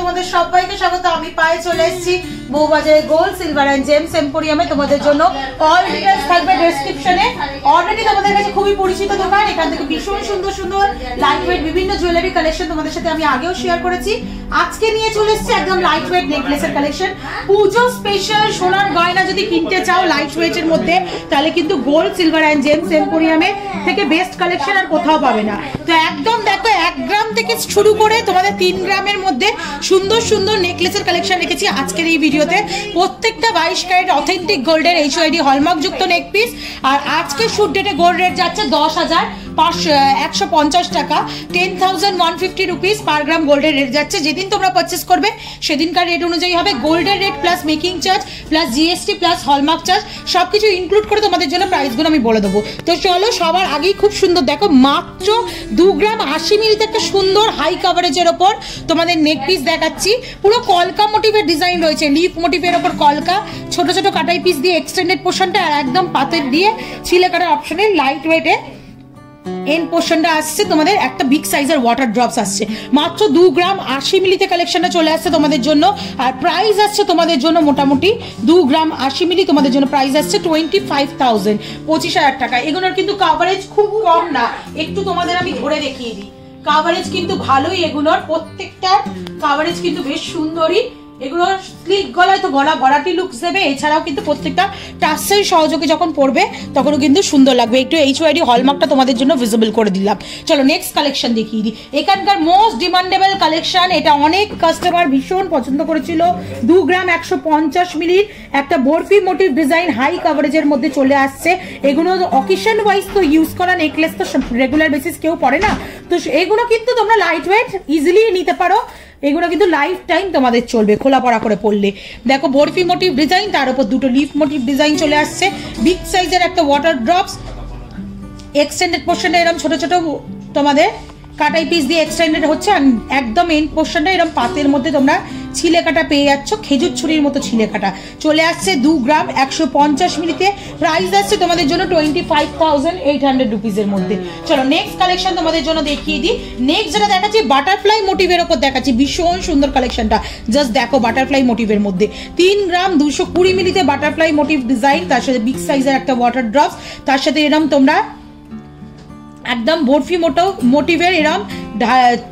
তোমাদের সবাইকে স্বাগত। আমি পায়ে চলে এসেছি বউবাজারে গোল্ড সিলভার এন্ড জেমস এম্পোরিয়ামে। তোমাদের জন্য অল ডিটেইলস থাকবে ডেসক্রিপশনে। অলরেডি তোমাদের কাছে খুবই পরিচিত দোকান। এখান থেকে ভীষণ সুন্দর সুন্দর লাইট ওয়েট বিভিন্ন জুয়েলারি কালেকশন তোমাদের সাথে আমি আগেও শেয়ার করেছি। আজকে নিয়ে চলে এসেছি একদম লাইট ওয়েট নেকলেসের কালেকশন। পুজো স্পেশাল সোনার গয়না যদি কিনতে চাও লাইট ওয়েটের মধ্যে, তাহলে কিন্তু গোল্ড সিলভার এন্ড জেমস এম্পোরিয়ামে থেকে বেস্ট কালেকশন আর কোথাও পাবে না। তো একদম দেখো 1 গ্রাম থেকে শুরু করে তোমাদের 3 গ্রামের মধ্যে সুন্দর সুন্দর নেকলেসের কালেকশন রেখেছি আজকের এই ভিডিওতে। প্রত্যেকটা 22 ক্যারেট অথেন্টিক গোল্ডের HYD হলমার্ক যুক্ত নেক পিস। আর আজকে শুট ডেটে গোল্ড রেট যাচ্ছে 10,150 টাকা, 10,150 রুপিস পার গ্রাম গোল্ডের রেট যাচ্ছে। যেদিন তোমরা পারচেস করবে সেদিনকার রেট অনুযায়ী হবে। গোল্ডের rate plus making charge plus GST plus hallmark charge সবকিছু ইনক্লুড করে তোমাদের জন্য প্রাইসগুলো আমি বলে দেবো। তো চলো, সবার আগেই খুব সুন্দর দেখো, মাত্র 2 গ্রাম 80 মিলিতে একটা সুন্দর হাই কাভারেজের ওপর তোমাদের নেক পিস দেখাচ্ছি। পুরো কলকা মোটিভের ডিজাইন রয়েছে, লিফ মোটিভের ওপর কলকা, ছোট ছোট কাটাই পিস দিয়ে এক্সটেন্ডেড পোর্শনটা আর একদম পাতের দিয়ে ছিলে কাটার অপশনে লাইট ওয়েটে এন্ড পোর্শনটা আসছে। তোমাদের একটা বিগ সাইজের ওয়াটার ড্রপস আসছে। মাত্র 2 গ্রাম 80 মিলিতে কালেকশনটা চলে আসছে তোমাদের জন্য। আর প্রাইস আসছে তোমাদের জন্য মোটামুটি 2 গ্রাম 80 মিলি তোমাদের জন্য প্রাইস আসছে 25,000, 25,000 টাকা। এগুলোর কিন্তু কাভারেজ খুব কম না, একটু তোমাদের আমি ধরে দেখিয়ে দিই। কাভারেজ কিন্তু ভালোই, এগুলোর প্রত্যেকটা কাভারেজ কিন্তু বেশ সুন্দরই। এগুলো স্লিক গলায় তো গলা ভরাটি লুকস দেবে। এছাড়াও কিন্তু প্রত্যেকটা টাসের সহযোগে যখন পরবে তখনও কিন্তু সুন্দর লাগবে। একটু HYD হলমার্কটা তোমাদের জন্য ভিজিবল করে দিলাম। চলো নেক্সট কালেকশন দেখিয়ে দিই। এখানকার মোস্ট ডিমান্ডেবল কালেকশন, এটা অনেক কাস্টমার ভীষণ পছন্দ করেছিল। 2 গ্রাম 150 মিলির একটা বরফি মোটিভ ডিজাইন হাই কাভারেজের মধ্যে চলে আসছে। এগুলো অকেশন ওয়াইজ তো ইউজ করা নেকলেস তো রেগুলার বেসিস কেউ পরে না, তো এগুলো কিন্তু তোমরা লাইট ওয়েট ইজিলি নিতে পারো। এগুলো কিন্তু লাইফ টাইম তোমাদের চলবে খোলা পড়া করে পড়লে। দেখো বরফি মোটিভ ডিজাইন, তার উপর দুটো লিফ মোটিভ ডিজাইন চলে আসছে। বিগ সাইজের একটা ওয়াটার ড্রপস, এক্সটেন্ডেড পোর্শনে এরকম ছোট ছোট তোমাদের কাটাই পিস দিয়ে এক্সটেন্ডেড হচ্ছে। একদম এন্ড পোর্শনটা এরকম পাতের মধ্যে তোমরা ছিলে কাটা পেয়ে যাচ্ছ, খেজুর ছুরির মতো ছিলে কাটা চলে আসছে। 2 গ্রাম 150 মিলিতে প্রাইস আসছে তোমাদের জন্য 25,800 রুপিসের মধ্যে। চলো নেক্সট কালেকশন তোমাদের জন্য দেখিয়ে দিই। নেক্সট যেটা দেখাচ্ছি বাটারফ্লাই মোটিভের ওপর দেখাচ্ছি। ভীষণ সুন্দর কালেকশনটা, জাস্ট দেখো বাটারফ্লাই মোটিভের মধ্যে 3 গ্রাম 220 মিলিতে বাটারফ্লাই মোটিভ ডিজাইন, তার সাথে বিগ সাইজের একটা ওয়াটার ড্রপস, তার সাথে এরকম তোমরা একদম বরফি মোটিভের এরম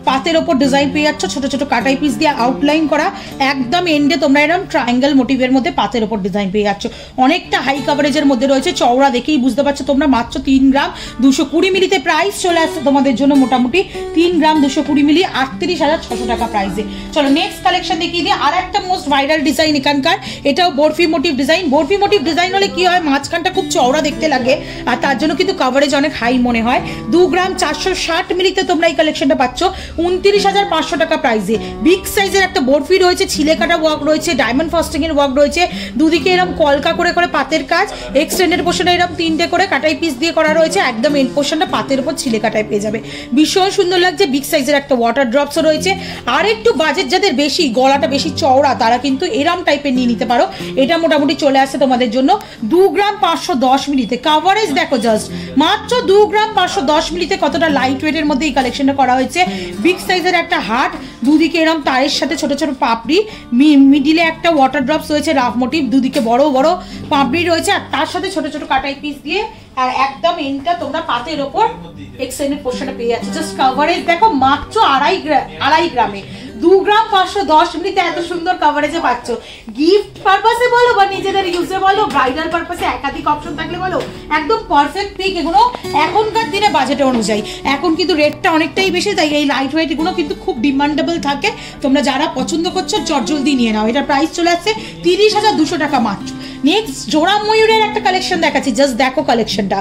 পাতের ওপর ডিজাইন পেয়ে যাচ্ছ, ছোট ছোট কাটাই পিস দিয়ে আউটলাইন করা। একদম এন্ডে তোমরা এরম ট্রায়াঙ্গেল মোটিভের মধ্যে পাতের ওপর ডিজাইন পেয়ে যাচ্ছ। অনেকটা হাই কাভারেজের মধ্যে রয়েছে, চওড়া দেখেই বুঝতে পারছো তোমরা। মাত্র 3 গ্রাম 220 মিলিতে প্রাইস চলে আসছে তোমাদের জন্য মোটামুটি 3 গ্রাম 220 মিলি 38,600 টাকা প্রাইসে। চলো নেক্সট কালেকশন দেখিয়ে দিই। আর একটা মোস্ট ভাইরাল ডিজাইন এখানকার, এটাও barfi motif design. Barfi motif design হলে কি হয়, মাঝখানটা খুব চওড়া দেখতে লাগে আর তার জন্য কিন্তু কাভারেজ অনেক হাই মনে হয়। 2 গ্রাম 460 মিলিতে তোমরা এই কালেকশনটা পাচ্ছ 29,500 টাকা প্রাইসে। বিগ সাইজের একটা বরফি রয়েছে, ছিলে কাটা ওয়ার্ক রয়েছে, ডায়মন্ড ফস্টিং এর ওয়ার্ক রয়েছে, দুদিকে এরকম কলকা করে করে পাতের কাজ, এক্সটেন্ডেড পোর্শনে এরকম 3টে করে কাটাই পিস দিয়ে করা রয়েছে। একদম এন্ড পোর্শনটা পাতের উপর ছিলে কাটায় পেয়ে যাবে, ভীষণ সুন্দর লাগছে। বিগ সাইজের একটা ওয়াটার ড্রপসও রয়েছে। আর একটু বাজেট যাদের বেশি, গলাটা বেশি চওড়া, তারা কিন্তু এরম টাইপের নিয়ে নিতে পারো। এটা মোটামুটি চলে আসছে তোমাদের জন্য 2 গ্রাম 510 মিলিতে। কাভারেজ দেখো জাস্ট, মাত্র 2 গ্রাম 510 মিলিতে কতটা লাইট ওয়েটের মধ্যে এই কালেকশনটা করা হয়েছে। বিগ সাইজের একটা হাট, দুদিকে এরকম তারের সাথে ছোট ছোট পাপড়ি, মিডিলে একটা ওয়াটার ড্রপস রয়েছে রাফ মোটিভ, দুদিকে বড় বড় পাপড়ি রয়েছে আর তার সাথে ছোট ছোট কাটাই পিস দিয়ে। আর একদম এন্ডটা তোমরা পাতের ওপর এক্সটেন্ডেড পোর্শনে পেয়ে যাচ্ছে। জাস্ট কাভারেজ দেখো মাত্র 2.5 গ্রামে 2 গ্রাম 510 মিলিতে এত সুন্দর কাভারেজে পাচ্ছ। গিফট পারপাসে বলো বা নিজেদের ইউজে বলো, ব্রাইডাল পারপাসে একাধিক অপশন থাকলে বলো, একদম পারফেক্ট পিক। এগুলো এখনকার দিনে বাজেটের অনুযায়ী, এখন কিন্তু রেটটা অনেকটাই বেশি, তাই এই লাইট ওয়েট এগুলো কিন্তু খুব ডিমান্ডেবল থাকে। তোমরা যারা পছন্দ করছো জলদি নিয়ে নাও। এটার প্রাইস চলে আসছে 30,200 টাকা মাত্র। নেক্সট জোড়া ময়ূরের একটা কালেকশন দেখাচ্ছি, জাস্ট দেখো কালেকশনটা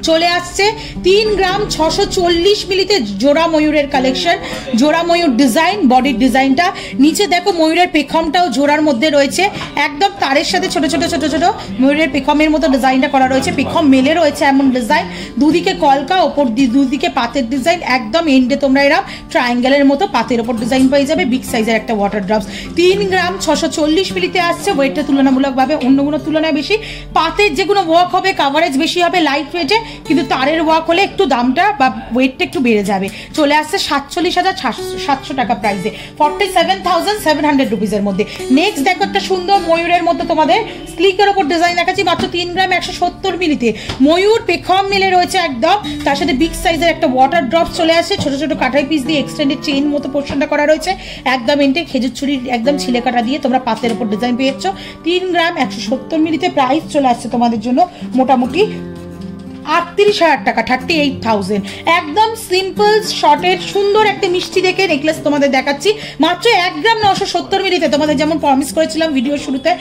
চলে আসছে 3 গ্রাম 640 মিলিতে জোড়া ময়ূরের কালেকশন। জোড়া ময়ূর ডিজাইন, বডির ডিজাইনটা নিচে দেখো ময়ূরের পেখমটাও জোড়ার মধ্যে রয়েছে। একদম তারের সাথে ছোট ছোট ছোট ছোট ময়ূরের পেখমের মতো ডিজাইনটা করা রয়েছে। পেখম মেলে রয়েছে এমন ডিজাইন, দুদিকে কলকা, ওপর দুদিকে পাতের ডিজাইন। একদম এন্ডে তোমরা এরা ট্রায়াঙ্গেলের মতো পাতের ওপর ডিজাইন পেয়ে যাবে। বিগ সাইজের একটা ওয়াটার ড্রপস 3 গ্রাম 640 মিলিতে আসছে। ওয়েটটা তুলনামূলকভাবে অন্যগুলোর তুলনায় বেশি। পাতের যেগুলো ওয়ার্ক হবে, কাভারেজ বেশি হবে লাইট ওয়েটে, কিন্তু তারের ওয়ার্ক হলে একটু দামটা বা ওয়েটটা একটু বেড়ে যাবে। চলে আসছে 47,700 টাকা প্রাইসে, 47,700 রুপিসের মধ্যে। নেক্সট দেখো একটা সুন্দর ময়ূরের মধ্যে তোমাদের স্লিকের ওপর ডিজাইন দেখাচ্ছি, মাত্র 3 গ্রাম 170 মিলিতে। ময়ূর পেখম মিলে রয়েছে একদম, তার সাথে বিগ সাইজের একটা ওয়াটার ড্রপ চলে আসছে, ছোট ছোট কাঠাই পিস দিয়ে এক্সটেন্ডেড চেইন মতো পোর্শনটা করা রয়েছে, একদম এন্টে খেজুর ছুরির একদম ছিলে কাটা দিয়ে তোমরা পাতের ওপর ডিজাইন পেয়েছো। 3 গ্রাম 170 মিলিতে প্রাইস চলে আসছে তোমাদের জন্য মোটামুটি 38,000 টাকা, 38,000। একদম সিম্পল শর্টের সুন্দর একটা মিষ্টি দেখে নেকলেস তোমাদের দেখাচ্ছি, মাত্র 1 গ্রাম 970 মিলিতে। তোমাদের যেমন প্রমিস করেছিলাম ভিডিও শুরুতে,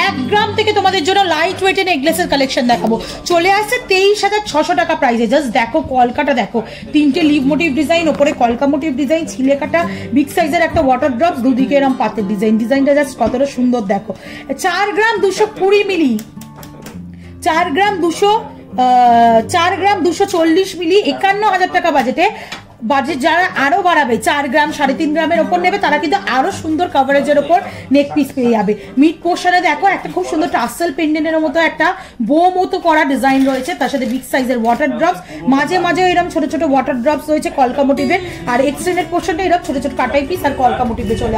1 গ্রাম থেকে তোমাদের জন্য লাইট ওয়েটের নেকলেসের কালেকশন দেখাবো। চলে আসছে 23,600 টাকা প্রাইসে। জাস্ট দেখো কলকাটা দেখো, 3টে লিভ মোটিভ ডিজাইন, ওপরে কলকা মোটিভ ডিজাইন, ছিলে কাটা বিগ সাইজের একটা ওয়াটার ড্রপ, দুদিকে এরকম পাতের ডিজাইন। ডিজাইনটা জাস্ট কতটা সুন্দর দেখো। 4 গ্রাম 220 মিলি, 4 গ্রাম 240 মিলি, 51,000 টাকা বাজেটে। বাজেট যারা আরো বাড়াবে, 4 গ্রাম 3.5 গ্রামের ওপর নেবে, তারা কিন্তু আরো সুন্দর কভারেজের ওপর নেক পিস পেয়ে যাবে। মিড পোর্শনে দেখো একটা খুব সুন্দর টাসেল পেন্ডেন্টের মতো একটা বো মতো করা ডিজাইন রয়েছে, তার সাথে বিগ সাইজের ওয়াটার ড্রপস, মাঝে মাঝে এরকম ছোট ছোট ওয়াটার ড্রপস রয়েছে কলকা মোটিভের, আর এক্সটেন্ডেড পোর্শনটা এরকম ছোট ছোট কাটাই পিস আর কলকা মোটিভে চলে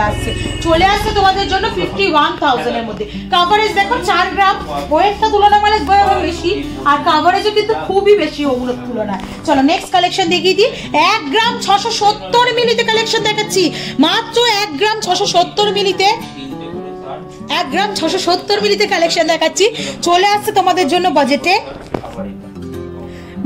আসছে তোমাদের জন্য 51,000 এর মধ্যে। কভারেজ দেখো 4 গ্রাম, ওয়েটটা তুলনামূলক বেশি, আর কভারেজও কিন্তু খুবই বেশি ওগুলোর তুলনায়। চলো নেক্সট কালেকশন দেখিয়ে দিই। 1 গ্রাম 670 মিলিতে কালেকশন দেখাচ্ছি, মাত্র 1 গ্রাম 670 মিলিতে, 1 গ্রাম 670 মিলিতে কালেকশন দেখাচ্ছি। চলে আসছে তোমাদের জন্য বাজেটে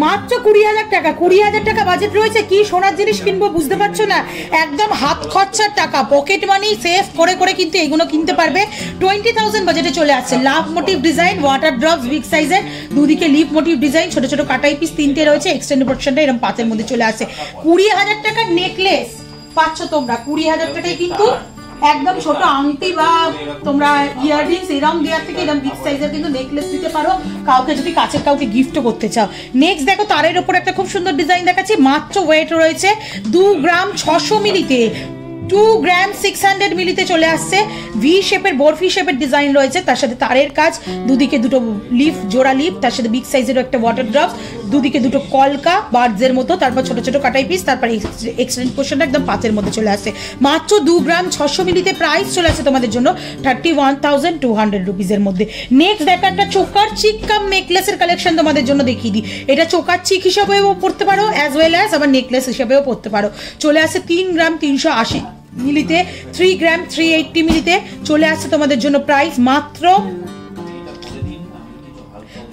মাত্র 20,000 টাকা। 20,000 টাকা বাজেট রয়েছে, কি সোনার জিনিস কিনবো বুঝতে পারছো না, একদম হাত খরচার টাকা, পকেট মানি সেভ করে করে কিন্তু এগুলো কিনতে পারবে। 20,000 বাজেটে চলে আসছে। Love motif design, water drops big সাইজের, দুদিকে লিভ মোটিভ ডিজাইন, ছোট ছোট কাটাই পিস 3টে রয়েছে, এক্সটেন্ডেড পোর্শনটা এরকম পাতের মধ্যে চলে আসছে। 20,000 টাকার নেকলেস পাচ্ছ তোমরা, 20,000 টাকায় কিন্তু একদম ছোট আংটি বা তোমরা ইয়াররিংস এরকম দেওয়ার থেকে এরকম বিগ সাইজের কিন্তু নেকলেস দিতে পারো কাউকে, যদি কাছের কাউকে গিফটও করতে চাও। নেক্সট দেখো তারের উপর একটা খুব সুন্দর ডিজাইন দেখাচ্ছি, মাত্র ওয়েট রয়েছে 2 গ্রাম 600 মিলিতে, 2 গ্রাম 600 মিলিতে চলে আসছে। ভি শেপের বরফি শেপের ডিজাইন রয়েছে, তার সাথে তারের কাজ, দুদিকে দুটো লিফ, জোড়া লিফ, তার সাথে বিগ সাইজের একটা ওয়াটার ড্রপস, দুদিকে দুটো কলকা বার্ডসের মতো, তারপর ছোট ছোট কাটাই পিস, তারপর এক্সটেন্ড পোর্শনটা একদম পাতের মধ্যে চলে আসছে। মাত্র 2 গ্রাম 600 মিলিতে প্রাইস চলে আসছে তোমাদের জন্য 31,200 রুপিসের মধ্যে। নেক্সট দেখো একটা চোকার চিক কাম নেকলেসের কালেকশন তোমাদের জন্য দেখিয়ে দিই। এটা চোকার চিক হিসাবেও পড়তে পারো, অ্যাজ ওয়েল অ্যাজ আবার নেকলেস হিসাবেও পড়তে পারো। চলে আসছে 3 গ্রাম 380 মিলিতে, 3 গ্রাম 380 মিলিতে চলে আসছে তোমাদের জন্য প্রাইস মাত্র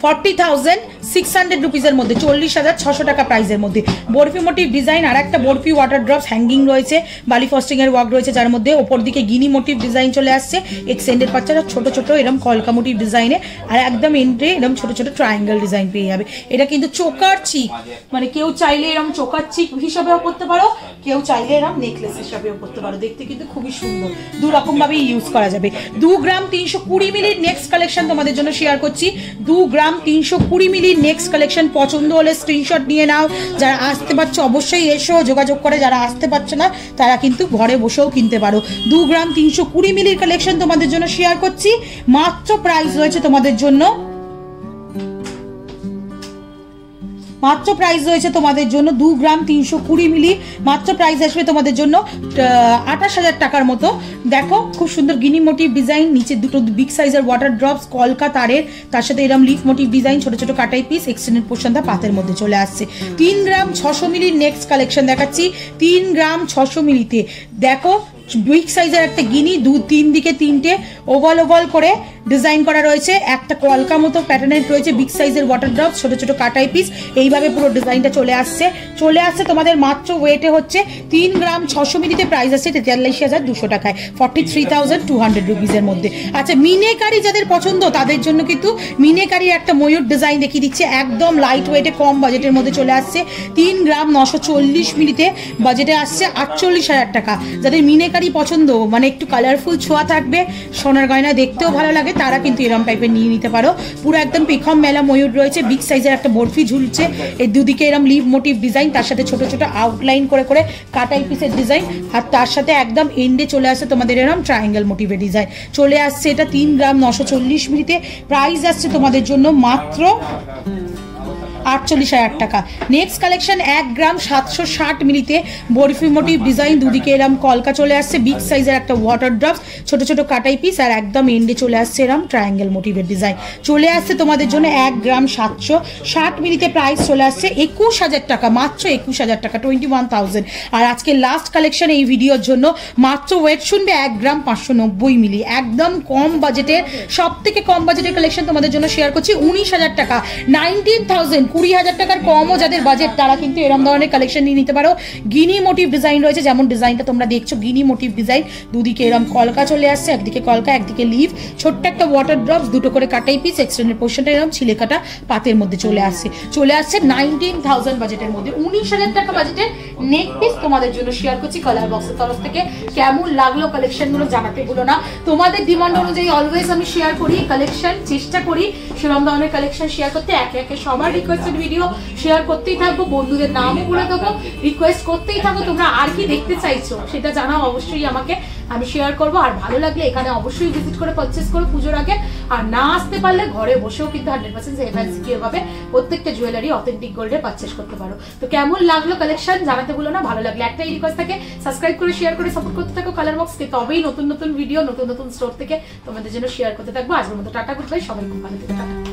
40,600 রুপিসের মধ্যে, 40,600 টাকা প্রাইসের মধ্যে। বরফি মোটিভ ডিজাইন, আর একটা বরফি ওয়াটার ড্রপস হ্যাঙ্গিং রয়েছে, বালি ফস্টিং এর ওয়ার্ক রয়েছে, যার মধ্যে ওপর দিকে গিনি মোটিভ ডিজাইন চলে আসছে, এক্সটেন্ডেড পাচ্চারা ছোট ছোট এরকম কলকা মোটিভ ডিজাইনে, আর একদম এন্ডে এরকম ছোট ছোট ট্রায়াঙ্গেল ডিজাইন পেয়ে যাবে। এটা কিন্তু চোকার চিক, মানে কেউ চাইলে এরকম চোকার চিক হিসাবেও করতে পারো, কেউ চাইলে এরকম নেকলেস হিসাবেও করতে পারো, দেখতে কিন্তু খুবই সুন্দর, দু রকম ভাবে ইউজ করা যাবে। 2 গ্রাম 320 মিলির নেক্সট কালেকশন তোমাদের জন্য শেয়ার করছি। 2 গ্রাম 320 মিলির নেক্সট কালেকশন, পছন্দ হলে স্ক্রিনশট নিয়ে নাও, যারা আসতে পারছো অবশ্যই এসো, যোগাযোগ করে, যারা আসতে পারছো না তারা কিন্তু ঘরে বসেও কিনতে পারো। 2 গ্রাম 320 মিলির কালেকশন তোমাদের জন্য শেয়ার করছি, মাত্র প্রাইস রয়েছে তোমাদের জন্য, মাত্র প্রাইস রয়েছে তোমাদের জন্য 2 গ্রাম 320 মিলি, মাত্র প্রাইস আসবে তোমাদের জন্য 28,000 টাকার মতো। দেখো খুব সুন্দর গিনি মোটিভ ডিজাইন, নিচে দুটো বিগ সাইজের ওয়াটার ড্রপস, কলকা তারের, তার সাথে এরকম লিফ মোটিভ ডিজাইন, ছোট ছোট কাটাই পিস, এক্সটেন্ডেড পোর্শনটা পাতের মধ্যে চলে আসছে। 3 গ্রাম 600 মিলির নেক্সট কালেকশন দেখাচ্ছি। 3 গ্রাম 600 মিলিতে দেখো বিগ সাইজের একটা গিনি, 3 দিকে 3টে ওভাল ওভাল করে ডিজাইন করা রয়েছে, একটা কলকা মতো প্যাটার্নের রয়েছে, বিগ সাইজের ওয়াটার ড্রপ, ছোট ছোট কাটাই পিস, এইভাবে পুরো ডিজাইনটা চলে আসছে তোমাদের মাত্র ওয়েটে হচ্ছে 3 গ্রাম 600 মিলিতে, প্রাইস আসছে 43,200 টাকায়, 43,200 রুপিসের মধ্যে। আচ্ছা মিনেকারি যাদের পছন্দ তাদের জন্য কিন্তু মিনেকারির একটা ময়ূর ডিজাইন দেখিয়ে দিচ্ছে, একদম লাইট ওয়েটে কম বাজেটের মধ্যে চলে আসছে। 3 গ্রাম 940 মিলিতে বাজেটে আসছে 48,000 টাকা। যাদের মিনেকারি পছন্দ, মানে একটু কালারফুল ছোঁয়া থাকবে, সোনার গয়না দেখতেও ভালো লাগে, তারা কিন্তু এরকম টাইপের নিয়ে নিতে পারো। পুরো একদম পেখম মেলা ময়ূর রয়েছে, বিগ সাইজের একটা বরফি ঝুলছে, এর দুদিকে এরকম লিভ মোটিভ ডিজাইন, তার সাথে ছোট ছোট আউটলাইন করে করে কাটাই পিসের ডিজাইন, আর তার সাথে একদম এন্ডে চলে আসছে তোমাদের এরকম ট্রায়াঙ্গেল মোটিভের ডিজাইন চলে আসছে। এটা 3 গ্রাম 940 মিলিতে, প্রাইস আসছে তোমাদের জন্য মাত্র 48,000 টাকা। নেক্সট কালেকশন 1 গ্রাম 760 মিলিতে বরফি মোটিভ ডিজাইন, দুদিকে এরম কলকা চলে আসছে, বিগ সাইজের একটা ওয়াটার ড্রপস, ছোট ছোট কাটাই পিস, আর একদম এন্ডে চলে আসছে এরম ট্রায়াঙ্গেল মোটিভের ডিজাইন চলে আসছে তোমাদের জন্য 1 গ্রাম 760 মিলিতে। প্রাইস চলে আসছে 21,000 টাকা, মাত্র 21,000 টাকা, 21,000। আর আজকে লাস্ট কালেকশন এই ভিডিওর জন্য মাত্র ওয়েট শুনবে 1 গ্রাম 590 মিলি, একদম কম বাজেটের, সব থেকে কম বাজেটের কালেকশন তোমাদের জন্য শেয়ার করছি 19,000 টাকা, 19,000, 20,000 টাকার কমও যাদের বাজেট তারা কিন্তু এরকম ধরনের কালেকশন নিয়ে নিতে পারো। গিনি মোটিভ ডিজাইন রয়েছে, যেমন ডিজাইনটা তোমরা দেখছো গিনি মোটিভ ডিজাইন, দুদিকে এরকম কলকা চলে আসছে, একদিকে কলকা একদিকে লিভ, ছোট্ট একটা ওয়াটার ড্রপস, দুটো করে কাটাই পিস, এক্সটেন্ডেড পোর্শনটা এরকম ছিলে কাটা পাতের মধ্যে চলে আসছে 19,000 বাজেটের মধ্যে। 19,000 টাকা বাজেটের নেক পিস তোমাদের জন্য শেয়ার করছি কালার বক্সের তরফ থেকে। কেমন লাগলো কালেকশন গুলো জানাতে ভুলো না, তোমাদের ডিমান্ড অনুযায়ী অলওয়েজ আমি শেয়ার করি কালেকশন, চেষ্টা করি সেরকম ধরনের কালেকশন শেয়ার করতে। একে একে সবার রিকোয়েস্টেড ভিডিও শেয়ার করতেই থাকবো, বন্ধুদের নামও বলে দেবো, রিকোয়েস্ট করতেই থাকো তোমরা আর কি দেখতে চাইছো সেটা জানাও অবশ্যই আমাকে, আমি শেয়ার করবো। আর ভালো লাগলে এখানে অবশ্যই ভিজিট করে পারচেস করো পুজোর আগে। আর না আসতে পারলে ঘরে বসেও কিন্তু 100% সেফ অ্যান্ড সিকিউর ভাবে প্রত্যেকটা জুয়েলারি অথেন্টিক গোল্ডে পারচেস করতে পারো। তো কেমন লাগলো কালেকশন জানাতে ভুলো না, ভালো লাগলে একটাই রিকোয়েস্ট থাকে, সাবস্ক্রাইব করে শেয়ার করে সাপোর্ট করতে থাকো কালার বক্সকে, তবেই নতুন নতুন ভিডিও নতুন নতুন স্টোর থেকে তোমাদের জন্য শেয়ার করতে থাকবো। আজকের মতো টাটা, গুড বাই, সবাই খুব ভালো থেকে টাটা।